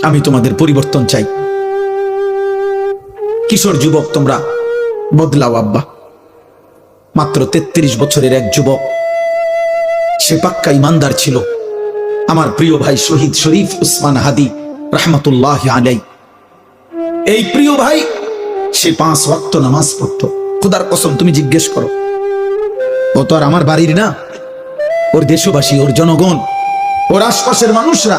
আমি তোমাদের পরিবর্তন চাই। কিশোর যুবক তোমরা বদলাও আব্বা। মাত্র 33 বছরের এক যুবক, সে পাক্কা ইমানদার ছিল। আমার প্রিয় ভাই শহীদ শরীফ উসমান হাদি রহমতুল্লাহ আলাই, এই প্রিয় ভাই সে 5 ওয়াক্ত নামাজ পড়তো। খোদার কসম তুমি জিজ্ঞেস করো, ও তো আর আমার বাড়ির না, ওর দেশবাসী, ওর জনগণ, ওর আশপাশের মানুষরা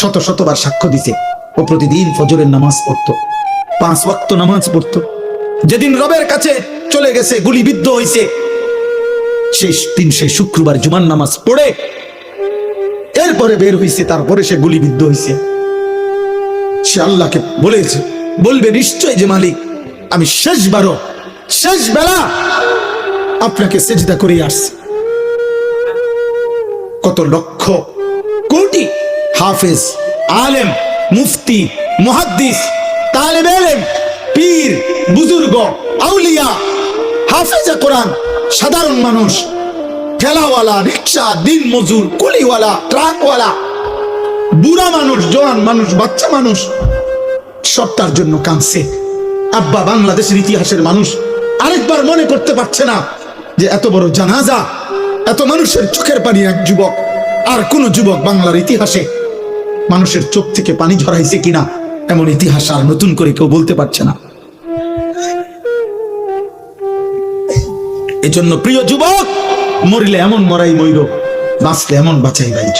শত শতবার সাক্ষ্য দিছে ও প্রতিদিন ফজরের নামাজ পড়তো, 5 ওয়াক্ত নামাজ পড়তো। যেদিন রবের কাছে চলে গেছে, গুলিবিদ্ধ হয়েছে, সেই দিন সে শুক্রবার জুমার নামাজ পড়ে এরপরে বের হয়েছে, তারপরে সে গুলিবিদ্ধ হয়েছে। সে আল্লাহকে বলেছে, বলবে নিশ্চয় যে মালিক, আমি শেষবারও শেষ বেলা আপনাকে সেজদা করে আসছি। কত লক্ষ কোটি হাফেজ, আলেম, মুফতি, মুহাদ্দিস, তালেবে ইলম, পীর, বুজুর্গ, আউলিয়া, হাফেজে কোরআন, সাধারণ মানুষ, ঠেলাওয়ালা, রিক্সা, দিন মজুর, কুলিওয়ালা, ট্রাকওয়ালা, বুড়া মানুষ, জওয়ান মানুষ, বাচ্চা মানুষ, সব তার জন্য কাঁদছে। আব্বা বাংলাদেশের ইতিহাসের মানুষ আরেকবার মনে করতে পারছে না যে এত বড় জানাজা, এত মানুষের চোখের পানি এক যুবক, আর কোন যুবক বাংলার ইতিহাসে মানুষের চোখ থেকে পানি ঝরাইছে কিনা, এমন ইতিহাস আর নতুন করে কেউ বলতে পারছে না। এজন্য প্রিয় যুবক, মরিলে এমন মরাই মইর, বাঁচলে এমন বাঁচাই বাইছ।